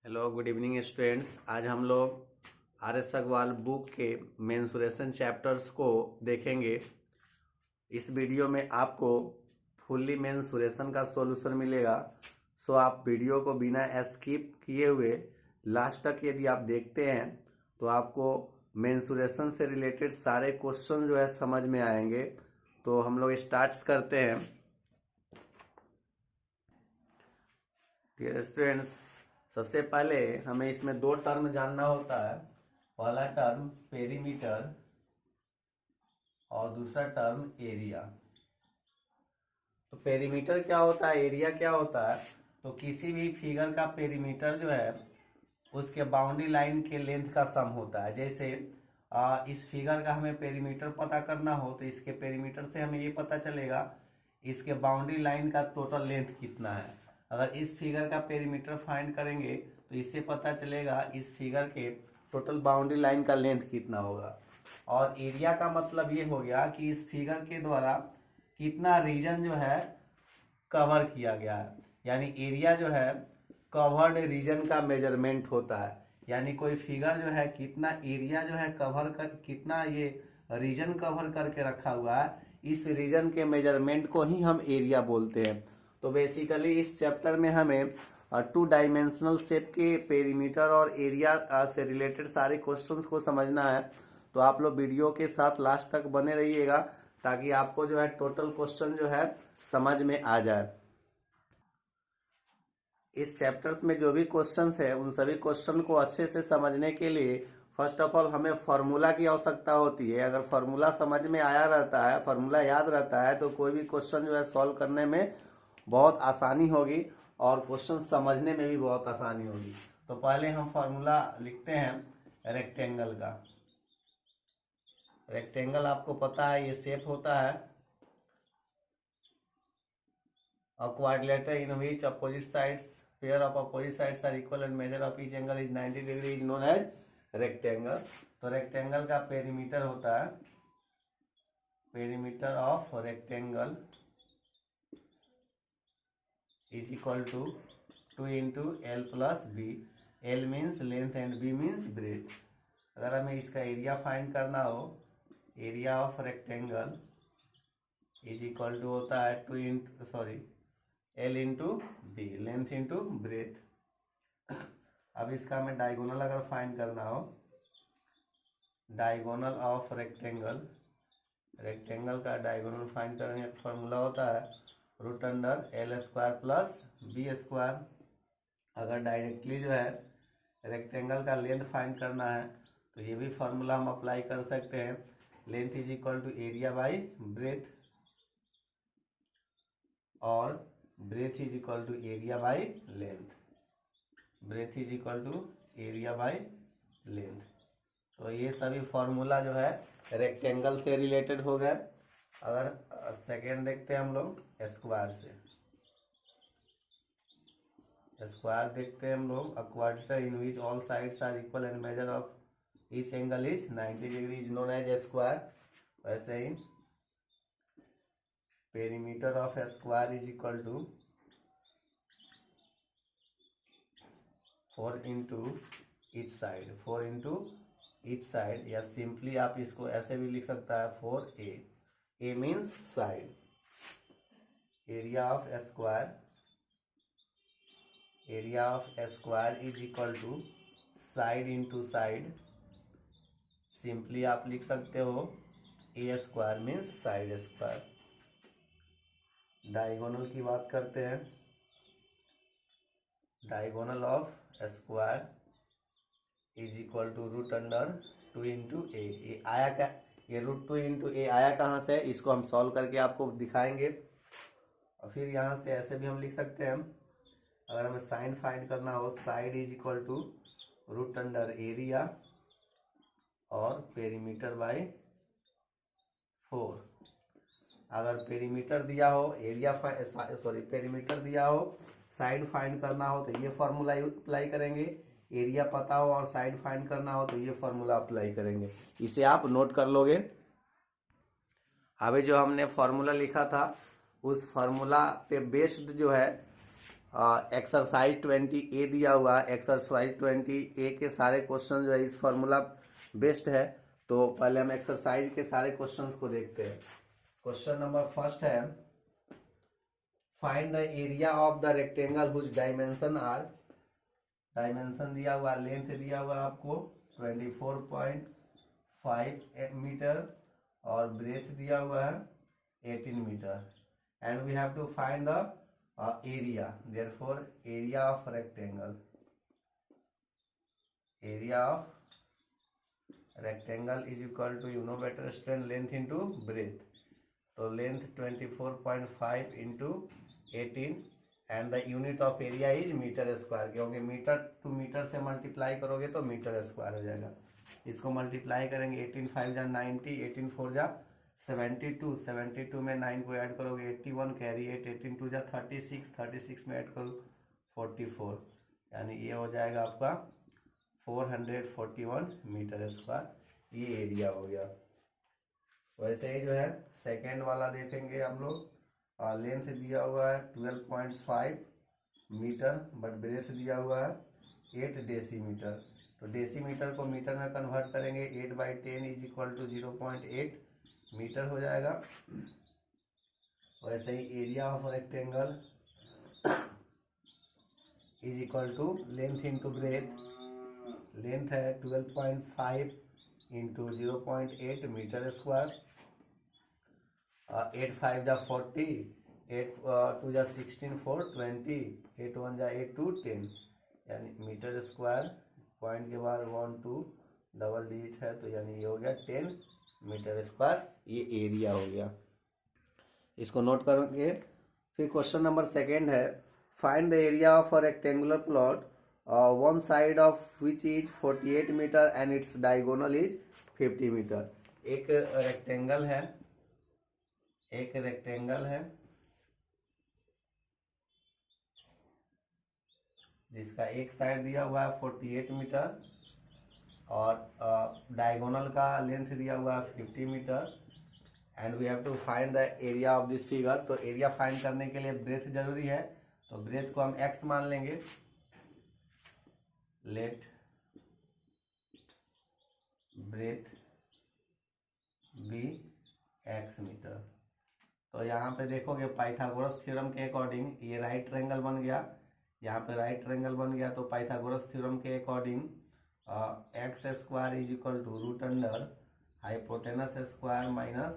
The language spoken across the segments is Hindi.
Hello good evening students. आज हम लोग आर एस अग्रवाल बुक के मेंसुरेशन चैप्टर्स को देखेंगे। इस वीडियो में आपको फुल्ली मेंसुरेशन का सॉल्यूशन मिलेगा। सो आप वीडियो को बिना स्किप किए हुए लास्ट तक यदि आप देखते हैं तो आपको मेंसुरेशन से रिलेटेड सारे क्वेश्चन जो है समझ में आएंगे। तो हम लोग स्टार्ट करते हैं। डियर स्टूडेंट्स, सबसे पहले हमें इसमें दो टर्म जानना होता है। पहला टर्म पेरीमीटर और दूसरा टर्म एरिया। तो पेरीमीटर क्या होता है, एरिया क्या होता है? तो किसी भी फिगर का पेरीमीटर जो है उसके बाउंड्री लाइन के लेंथ का सम होता है। जैसे इस फिगर का हमें पेरीमीटर पता करना हो तो इसके पेरीमीटर से हमें ये पता चलेगा इसके बाउंड्री लाइन का टोटल लेंथ कितना है। अगर इस फिगर का पेरीमीटर फाइंड करेंगे तो इससे पता चलेगा इस फिगर के टोटल बाउंड्री लाइन का लेंथ कितना होगा। और एरिया का मतलब ये हो गया कि इस फिगर के द्वारा कितना रीजन जो है कवर किया गया है। यानी एरिया जो है कवर्ड रीजन का मेजरमेंट होता है। यानी कोई फिगर जो है कितना एरिया जो है कवर कर, कितना ये रीजन कवर करके रखा हुआ है, इस रीजन के मेजरमेंट को ही हम एरिया बोलते हैं। तो बेसिकली इस चैप्टर में हमें 2 डायमेंशनल शेप के पेरीमीटर और एरिया से रिलेटेड सारे क्वेश्चंस को समझना है। तो आप लोग वीडियो के साथ लास्ट तक बने रहिएगा ताकि आपको जो है टोटल क्वेश्चन जो है समझ में आ जाए। इस चैप्टर्स में जो भी क्वेश्चंस है उन सभी क्वेश्चन को अच्छे से समझने के लिए फर्स्ट ऑफ ऑल हमें फार्मूला की आवश्यकता होती है। अगर फार्मूला समझ में आया रहता है, फार्मूला याद रहता है, तो कोई भी क्वेश्चन जो है सॉल्व करने में बहुत आसानी होगी और क्वेश्चन समझने में भी बहुत आसानी होगी। तो पहले हम फार्मूला लिखते हैं रेक्टेंगल का। रेक्टेंगल आपको पता है ये शेप होता है a quadrilateral in which opposite sides pair of opposite sides are equal and measure of each angle is 90 degree is known as rectangle। तो रेक्टेंगल का पेरीमीटर होता है, perimeter of rectangle is equal to 2 into L plus B। L means length and B means breadth। अगर हमें इसका एरिया फाइंड करना हो, area of rectangle is equal to होता है L into b, length into breadth. अब इसका हमें डायगोनल अगर फाइंड करना हो, डायगोनल ऑफ रेक्टेंगल, रेक्टेंगल का डायगोनल फाइंड करने का फॉर्मूला होता है root under L square plus b square. अगर डायरेक्टली जो है रेक्टेंगल का लेंथ फाइंड करना है तो ये भी फार्मूला हम अप्लाई कर सकते हैं। Length is equal to area by breadth और breadth is equal to area by length. Breadth is equal to area by length. तो ये सभी फॉर्मूला जो है रेक्टेंगल से रिलेटेड हो गए। अगर सेकेंड देखते हैं हम लोग स्क्वायर से, स्क्वायर देखते हैं हम लोग। A quadrilateral in which all sides are equal and measure of each angle is 90 degree is known as square. वैसे ही perimeter of square is equal to 4 into each side, 4 into each side, या सिंपली आप इसको ऐसे भी लिख सकता है 4a। a means side. Area of square, area of square is equal to side into side, simply आप लिख सकते हो a square means side square. Diagonal की बात करते हैं, diagonal of square is equal to root under 2 into a. ये आया क्या, ये रूट 2 इंटू ए आया कहाँ से, इसको हम सॉल्व करके आपको दिखाएंगे। और फिर यहाँ से ऐसे भी हम लिख सकते हैं, अगर हमें साइन फाइंड करना हो, side is equal to root under area और पेरीमीटर बाई 4। अगर पेरीमीटर दिया हो, पेरीमीटर दिया हो, साइड फाइंड करना हो तो ये फॉर्मूला अप्लाई करेंगे। एरिया पता हो और साइड फाइंड करना हो तो ये फॉर्मूला अप्लाई करेंगे। इसे आप नोट कर लोगे। अभी जो हमने फॉर्मूला लिखा था उस फॉर्मूला पे बेस्ड जो है एक्सरसाइज 20A दिया हुआ है। एक्सरसाइज 20A के सारे क्वेश्चन जो है इस फॉर्मूला बेस्ड है। तो पहले हम एक्सरसाइज के सारे क्वेश्चंस को देखते हैं। क्वेश्चन नंबर फर्स्ट है, find the area of the rectangle whose dimension are, dimension दिया हुआ, लेंथ दिया हुआ आपको 24.5 मीटर और ब्रेथ दिया हुआ है 18 metre, and we have to find the area. Therefore area of rectangle, area of rectangle is equal to, you know better, strength length into breadth. तो length 24.5 into 18 and the unit of area is metre square, क्योंकि मीटर टू मीटर से मल्टीप्लाई करोगे तो मीटर स्क्वायर हो जाएगा। इसको मल्टीप्लाई करेंगे, 18 5 जा 90, 18 4 जा 72, 72 में 9 को ऐड करोगे 81, कैरी 8, 18 2 जा 36, 36 में ऐड करो 44, यानी ये हो जाएगा आपका 441 मीटर स्क्वायर, ये एरिया हो गया। वैसे ही जो है सेकेंड वाला देखेंगे हम लोग। लेंथ दिया हुआ है 12.5 मीटर बट ब्रेथ दिया हुआ है 8 डेसीमीटर। तो डेसीमीटर को मीटर में कन्वर्ट करेंगे, 8/10 इज इक्वल टू 0.8 मीटर हो जाएगा। वैसे ही area of rectangle is equal to length into breadth, length है 12.5 इंटू 0.8 मीटर स्क्वायर, 8 5 जा 40, 8 2 जा 16, 4 20, 8 1 जा 8 2 10, यानी मीटर स्क्वायर, पॉइंट के बाद 1 2 डबल डिजिट है तो यानी ये हो गया 10 मीटर स्क्वायर, ये एरिया हो गया। इसको नोट करोगे। फिर क्वेश्चन नंबर सेकेंड है, find the area of a rectangular plot one side of which is 48 metre and its diagonal is 50 metre. एक रेक्टेंगल है, एक रेक्टेंगल है जिसका एक साइड दिया हुआ है 48 मीटर और डायगोनल का लेंथ दिया हुआ है 50 metre, and we have to find the area of this figure. तो एरिया फाइंड करने के लिए ब्रेथ जरूरी है, तो ब्रेथ को हम x मान लेंगे। Let breadth be x metre. तो यहाँ पे देखोगे पाइथागोरस थ्योरम के अकॉर्डिंग ये राइट ट्रायंगल बन गया, यहाँ पे राइट ट्रायंगल बन गया। तो पाइथागोरस थ्योरम के according x square is equal to root under hypotenuse square minus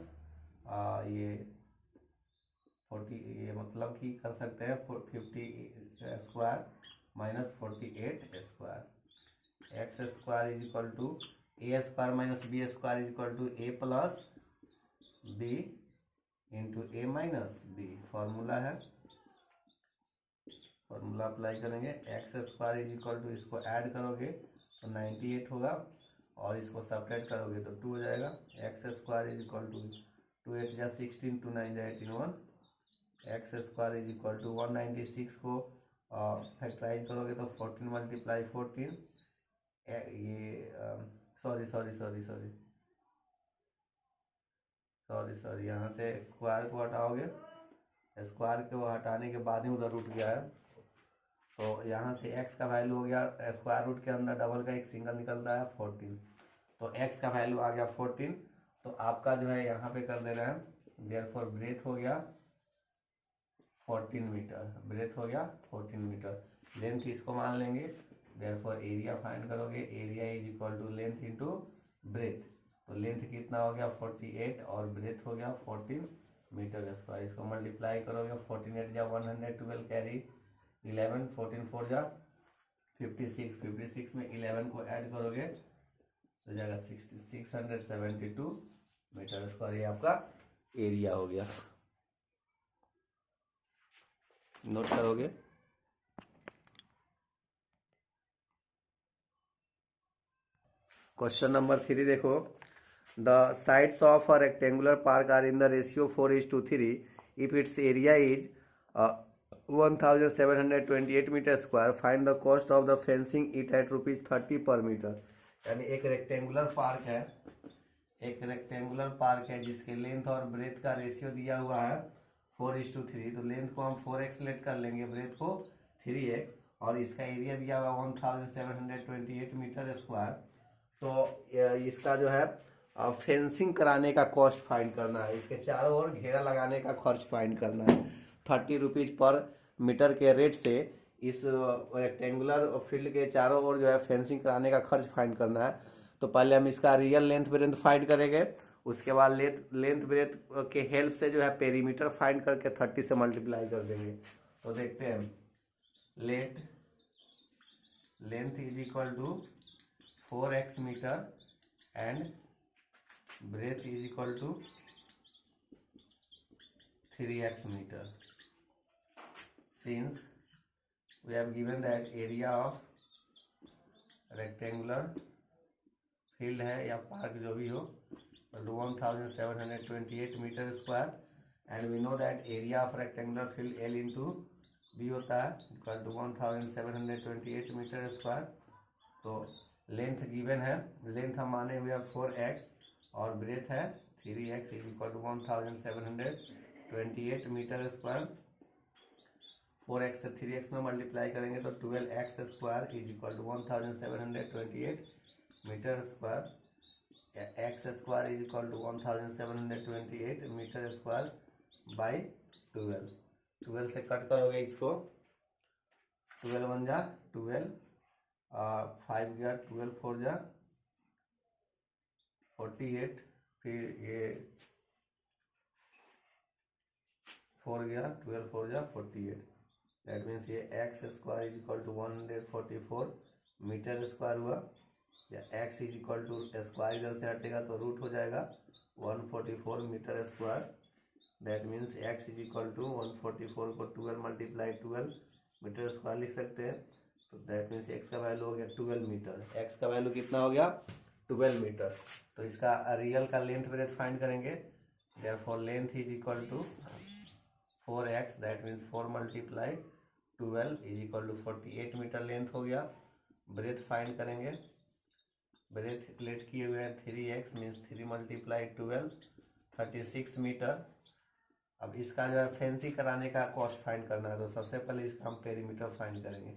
ये 40, ये मतलब कि कर सकते हैं 50 square minus 48 square. X square is equal to a square minus b square is equal to A plus b into a minus b. Formula है, फॉर्मूला अप्लाई करेंगे। X square is equal to, इसको ऐड करोगे तो 98 होगा और इसको सब्ट्रैक्ट करोगे तो 2 हो जाएगा। X square is equal to 2 8 जा 16, 2 9 जा 18 1। X square is equal to 196 को फैक्टराइज करोगे तो 14 मल्टीप्लाई 14, ये सॉरी यहाँ से स्क्वायर को हटाओगे, स्क्वायर को हटाने के बाद ही उधर रूट गया है, तो यहाँ से x का वैल्यू हो गया, स्क्वायर रूट के अंदर डबल का एक सिंगल निकलता है 14, तो x का वैल्यू आ गया 14। तो आपका जो है यहाँ पे कर देना है, देयरफॉर ब्रेथ हो गया 14 मीटर, ब्रेथ हो गया 14 मीटर। लेंथ इसको मान लेंगे, देयरफॉर एरिया फाइंड करोगे, area is equal to length into breadth. तो लेंथ कितना हो गया 48 और ब्रेथ हो गया 14 मीटर स्क्वायर। इसको मल्टीप्लाई करोगे, 48 जा 112 कैरी 11, 14 4 जा 56, 56 में 11 को ऐड करोगे तो जाएगा 672 मीटर स्क्वायर, ये आपका एरिया हो गया। नोट करोगे। क्वेश्चन नंबर 3 देखो, the sides of a rectangular park are in the ratio 4:3 if its area is 1728 metre square, find the cost of the fencing it at ₹30 per metre. यानी एक रेक्टेंगुलर पार्क है, एक रेक्टेंगुलर पार्क है जिसके लेंथ और ब्रेथ का रेशियो दिया हुआ है 4:3। तो लेंथ को हम 4x लेट कर लेंगे, ब्रेथ को 3x और इसका एरिया दिया हुआ 1728 मीटर स्क्वायर। तो इसका जो है फेंसिंग कराने का कॉस्ट फाइंड करना है, इसके चारों ओर घेरा लगाने का खर्च फाइंड करना है। 30 रुपीज पर मीटर के रेट से इस रेक्टेंगुलर फील्ड के चारों ओर जो है फेंसिंग कराने का खर्च फाइंड करना है। तो पहले हम इसका रियल लेंथ ब्रेथ फाइंड करेंगे, उसके बाद लेंथ ब्रेथ के हेल्प से जो है पेरीमीटर फाइंड करके 30 से मल्टीप्लाई कर देंगे। तो देखते हैं, length is equal to 4x metre and breadth is equal to 3x meter. Since we have given that area of rectangular field है या पार्क जो भी हो 1728 metre square and we know that area of rectangular field L into b होता है इक्वल टू 1728 मीटर स्क्वायर। तो लेंथ गिवन है, लेंथ हम माने हुए 4x और ब्रेथ है 3x is equal to 1728 metre square. 4x से 3x में मल्टीप्लाई करेंगे तो 12x square is equal to 1728 metre square. x square is equal to 1728 metre square by 12 से कट करोगे इसको, 12 1 जा 12, 5 गया 12 4 जा 48, फिर ये 4 गया 12 4 जा 48। दैट मीन्स ये x square is equal to 144 metre square हुआ, या x is equal to square इधर से हटेगा तो रूट हो जाएगा 144 metre square. That means x is equal to 144 को 12 मल्टीप्लाई 12 मीटर स्क्वायर लिख सकते हैं। तो दैट मीन्स x का वैल्यू हो गया 12 मीटर। x का वैल्यू कितना हो गया 12 मीटर। तो इसका रियल का लेंथ ब्रेथ फाइंड करेंगे। Therefore length is equal to 4x, that means 4 multiply 12 is equal to 48 metre length हो गया। ब्रेथ फाइंड करेंगे, ब्रेथ लेट किए हुए हैं 3x मीन्स 3 मल्टीप्लाई 12 36 मीटर। अब इसका जो है फेंसी कराने का कॉस्ट फाइंड करना है, तो सबसे पहले इसका हम पेरीमीटर फाइंड करेंगे।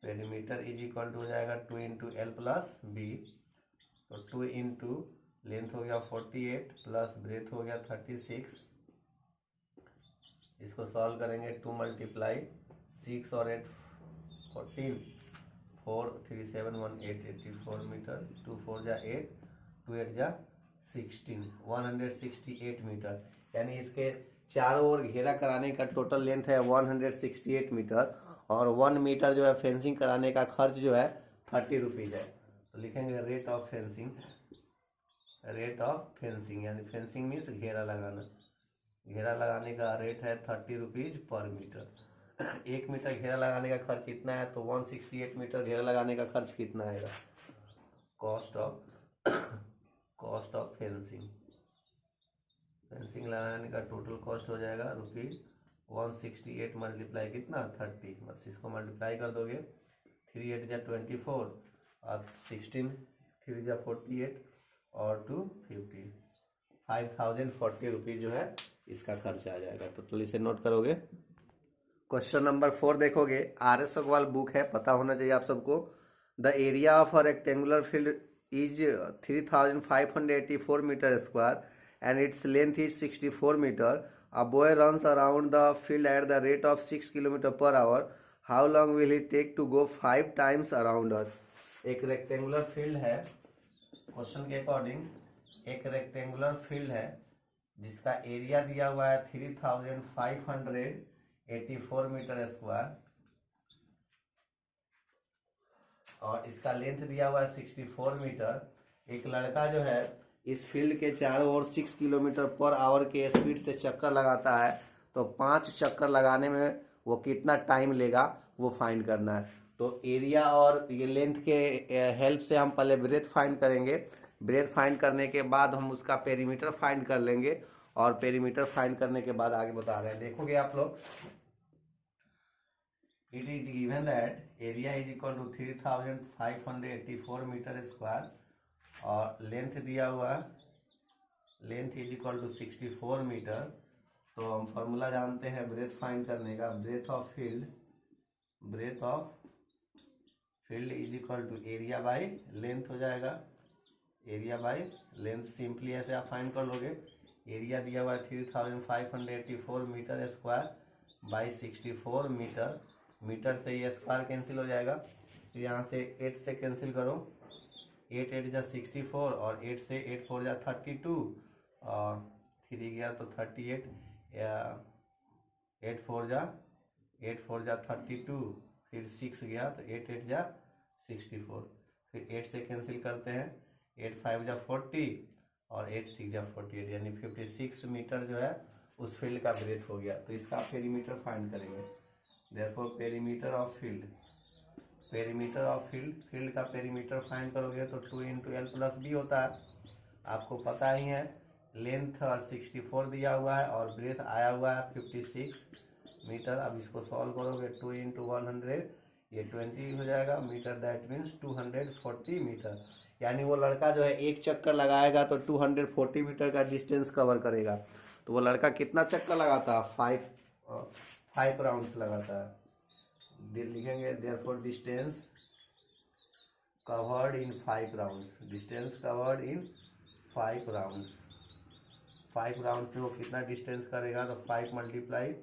पेरीमीटर इज इक्वल टू हो जाएगा 2 इंटू एल प्लस बी। तो 2 इंटू लेंथ हो गया 48 प्लस ब्रेथ हो गया 36। इसको सॉल्व करेंगे, 2 मल्टीप्लाई 6 और 8 14, 4 3 7 1 8 84 मीटर, 2 4 जा 8 2 8 जा 16 168 मीटर। यानी इसके चारों ओर घेरा कराने का टोटल लेंथ है 168 मीटर और 1 मीटर जो है फेंसिंग कराने का खर्च जो है 30 रुपीज है। तो लिखेंगे rate of fencing, rate of fencing यानी फेंसिंग मीन्स घेरा लगाना, घेरा लगाने का रेट है 30 रुपीज पर मीटर। 1 मीटर घेरा लगाने का खर्च कितना है, तो 168 मीटर घेरा लगाने का खर्च कितना आएगा, कॉस्ट ऑफ फेंसिंग लगाने का टोटल कॉस्ट हो जाएगा रुपीज 168 मल्टीप्लाई कितना 30, बस इसको मल्टीप्लाई कर दोगे 3 8 जा 24 और 16 3 जा 48 और 2 50, 5040 रुपीज जो है इसका खर्च आ जाएगा। टोटल इसे नोट करोगे। क्वेश्चन नंबर 4 देखोगे, RS अग्रवाल बुक है, पता होना चाहिए आप सबको। The area of a rectangular field is 3584 metre square and its length is 64 meter. A boy runs around the field at the rate of 6 km per hour. How long will it take to go 5 times around us? एक रेक्टेंगुलर फील्ड है, क्वेश्चन के अकॉर्डिंग एक रेक्टेंगुलर फील्ड है जिसका एरिया दिया हुआ है 3584 मीटर स्क्वायर और इसका लेंथ दिया हुआ है 64 मीटर। एक लड़का जो है इस फील्ड के चारों ओर 6 किलोमीटर पर आवर के स्पीड से चक्कर लगाता है, तो 5 चक्कर लगाने में वो कितना टाइम लेगा वो फाइंड करना है। तो एरिया और ये लेंथ के हेल्प से हम पहले ब्रेथ फाइंड करेंगे। ब्रेथ फाइंड करने के बाद हम उसका पेरीमीटर फाइंड कर लेंगे और पेरीमीटर फाइंड करने के बाद आगे बता रहे हैं। देखोगे आप लोग, it is given that area is equal to 3584 metre square और लेंथ दिया हुआ length is equal to 64 metre. तो हम फॉर्मूला जानते हैं ब्रेथ फाइंड करने का, breadth of field breadth of field is equal to area by length हो जाएगा। एरिया बाई लेंथ सिंपली ऐसे आप फाइंड कर लोगे। एरिया दिया हुआ है 3584 metre square by 64 metre. Metre से ये स्क्वायर कैंसिल हो जाएगा, तो यहाँ से 8 से कैंसिल करो। 8 8 जा 64 और 8 से 8 4 जा 32 और 3 गया तो 38 या 8 4 जा 32 फिर 6 गया तो 8 8 जा 64 फिर 8 से कैंसिल करते हैं। 8 5 जा 40 और 8 6 जा 48 यानी 56 मीटर जो है उस फील्ड का ब्रेथ हो गया। तो इसका पेरीमीटर फाइंड करेंगे। Therefore perimeter of field, perimeter of field का पेरीमीटर फाइंड करोगे तो 2 × L + B होता है। आपको पता ही है लेंथ और 64 दिया हुआ है और ब्रेथ आया हुआ है 56 मीटर। अब इसको सॉल्व करोगे 2 × 100 ये 20 हो जाएगा मीटर, दैट मीन्स 240 मीटर। यानी वो लड़का जो है एक चक्कर लगाएगा तो 240 मीटर का डिस्टेंस कवर करेगा। तो वो लड़का कितना चक्कर लगाता है? 5 राउंड्स लगाता है। लिखेंगे therefore distance covered in 5 rounds. Distance covered in 5 rounds. 5 rounds में वो कितना डिस्टेंस करेगा? तो 5 ×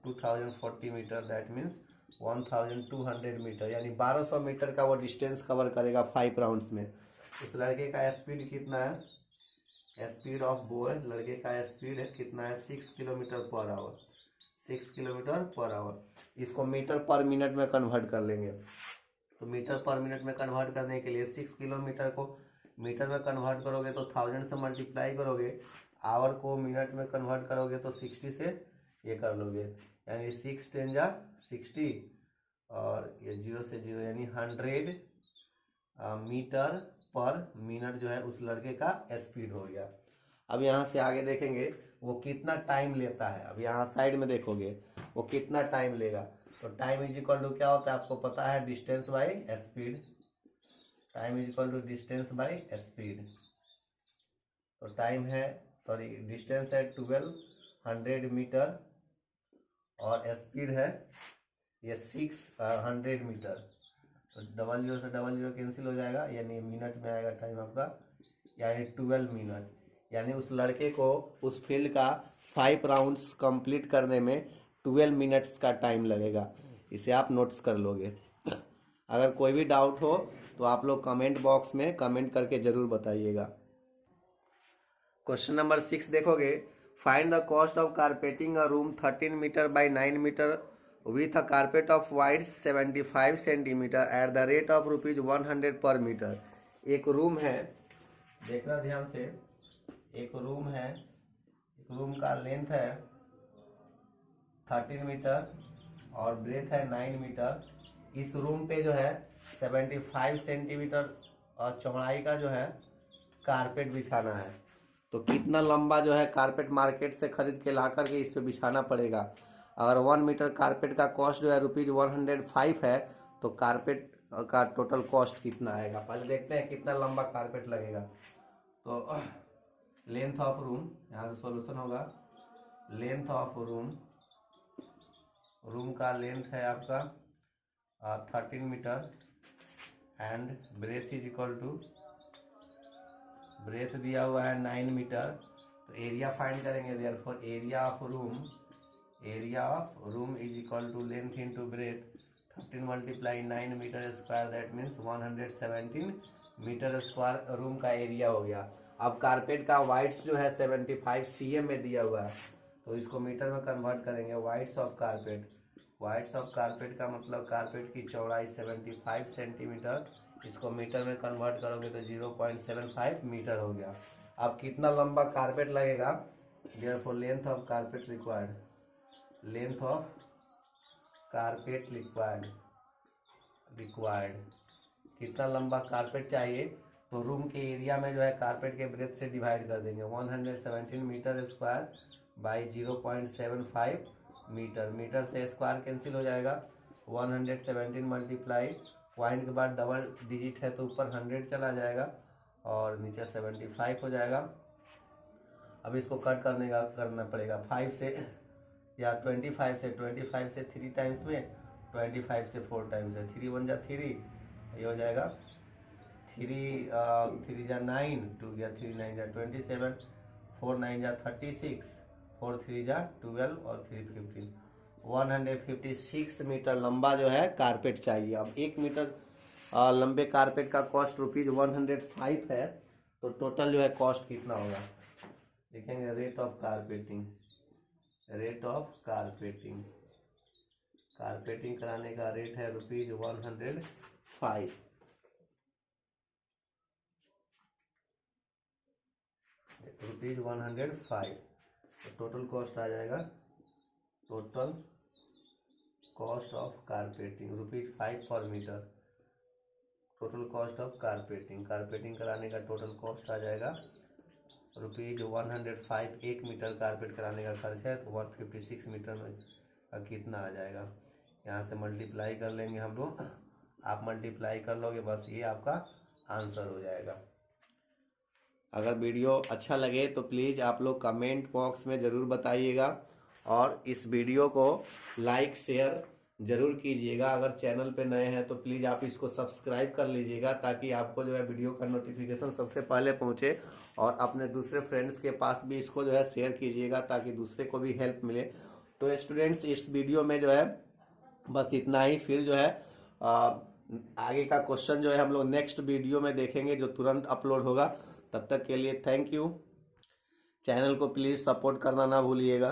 2040 मीटर, दैट मीन्स 1200 मीटर, यानी 1200 मीटर का वो डिस्टेंस कवर करेगा 5 राउंड्स में। उस लड़के का स्पीड कितना है? स्पीड ऑफ बॉय, लड़के का स्पीड है कितना है? 6 kilometre per hour. 6 kilometre per hour. इसको मीटर पर मिनट में कन्वर्ट कर लेंगे। तो मीटर पर मिनट में कन्वर्ट करने के लिए 6 किलोमीटर को मीटर में कन्वर्ट करोगे तो 1000 से मल्टीप्लाई करोगे। आवर को मिनट में कन्वर्ट करोगे तो 60 से ये कर लोगे, यानी 6 10 जा 60 और ये 0 से 0 यानी 100 मीटर पर मिनट जो है उस लड़के का स्पीड हो गया। अब यहाँ से आगे देखेंगे वो कितना टाइम लेता है। अब यहाँ साइड में देखोगे वो कितना टाइम लेगा। तो टाइम इज इक्वल टू क्या होता है आपको पता है? Distance by speed. Time is equal to distance by speed. तो टाइम है डिस्टेंस है 1200 मीटर और स्पीड है ये 600 मीटर। तो 00 से 00 कैंसिल हो जाएगा, यानी मिनट में आएगा टाइम आपका, यानी 12 मिनट। यानी उस लड़के को उस फील्ड का 5 राउंड्स कंप्लीट करने में 12 मिनट्स का टाइम लगेगा। इसे आप नोट्स कर लोगे। अगर कोई भी डाउट हो तो आप लोग कमेंट बॉक्स में कमेंट करके ज़रूर बताइएगा। क्वेश्चन नंबर 6 देखोगे, find the cost of carpeting a room 13 metre by 9 metre with a carpet of width 75 centimetre at the rate of ₹100 पर मीटर। एक रूम है, देखना ध्यान से, एक रूम है, एक रूम का लेंथ है 13 मीटर और ब्रेथ है 9 मीटर। इस रूम पे जो है 75 सेंटीमीटर और चौड़ाई का जो है कारपेट बिछाना है। तो कितना लंबा जो है कारपेट मार्केट से खरीद के ला करके इस पे बिछाना पड़ेगा। अगर 1 मीटर कारपेट का कॉस्ट जो है ₹105 है तो कारपेट का टोटल कॉस्ट कितना आएगा? पहले देखते हैं कितना लंबा कारपेट लगेगा। तो लेंथ ऑफ रूम, यहाँ से सॉल्यूशन होगा। लेंथ ऑफ रूम, रूम का लेंथ है आपका 13 metre and breadth is equal to, breadth दिया हुआ है 9 मीटर। तो एरिया फाइंड करेंगे। Therefore area of room, area of room is equal to length into breadth. 13 × 9 metre square, that means 117 metre square room का एरिया हो गया। अब कारपेट का वाइड्स जो है 75 cm में दिया हुआ है, तो इसको मीटर में कन्वर्ट करेंगे। Wides of carpet, wides of carpet का मतलब कारपेट की चौड़ाई 75 सेंटीमीटर, इसको मीटर में कन्वर्ट करोगे तो 0.75 मीटर हो गया। अब कितना लंबा कारपेट लगेगा? Therefore length of carpet required, length of carpet required कितना लंबा कारपेट चाहिए? तो रूम के एरिया में जो है कारपेट के ब्रेथ से डिवाइड कर देंगे। 117 metre square by 0.75 metre. Metre से स्क्वायर कैंसिल हो जाएगा। 117 मल्टीप्लाई, पॉइंट के बाद डबल डिजिट है तो ऊपर 100 चला जाएगा और नीचे 75 हो जाएगा। अब इसको कट करना पड़ेगा 5 से या 25 से 3 टाइम्स में 25 से 4 टाइम्स है, 3 1 जा 3, ये हो जाएगा 3 3 जा 9, 2 गया 3 9 जा 27, 4 9 जा 36, 4 3 जा 12 और 3 15, 156 मीटर लंबा जो है कारपेट चाहिए। अब 1 मीटर लंबे कारपेट का कॉस्ट ₹105 है, तो टोटल जो है कॉस्ट कितना होगा लिखेंगे। Rate of carpeting, rate of carpeting, carpeting कराने का रेट है ₹105। ₹105, तो टोटल कॉस्ट आ जाएगा, total cost of carpeting ₹5 per metre. Total cost of carpeting, carpeting कराने का टोटल कॉस्ट आ जाएगा ₹105। 1 मीटर कारपेट कराने का खर्च है, तो 156 मीटर में का कितना आ जाएगा, यहाँ से मल्टीप्लाई कर लेंगे हम लोग, आप मल्टीप्लाई कर लोगे, बस ये आपका आंसर हो जाएगा। अगर वीडियो अच्छा लगे तो प्लीज़ आप लोग कमेंट बॉक्स में ज़रूर बताइएगा, और इस वीडियो को लाइक शेयर ज़रूर कीजिएगा। अगर चैनल पे नए हैं तो प्लीज़ आप इसको सब्सक्राइब कर लीजिएगा, ताकि आपको जो है वीडियो का नोटिफिकेशन सबसे पहले पहुंचे, और अपने दूसरे फ्रेंड्स के पास भी इसको जो है शेयर कीजिएगा, ताकि दूसरे को भी हेल्प मिले। तो स्टूडेंट्स, इस वीडियो में जो है बस इतना ही। फिर जो है आगे का क्वेश्चन जो है हम लोग नेक्स्ट वीडियो में देखेंगे, जो तुरंत अपलोड होगा। तब तक के लिए थैंक यू। चैनल को प्लीज़ सपोर्ट करना ना भूलिएगा।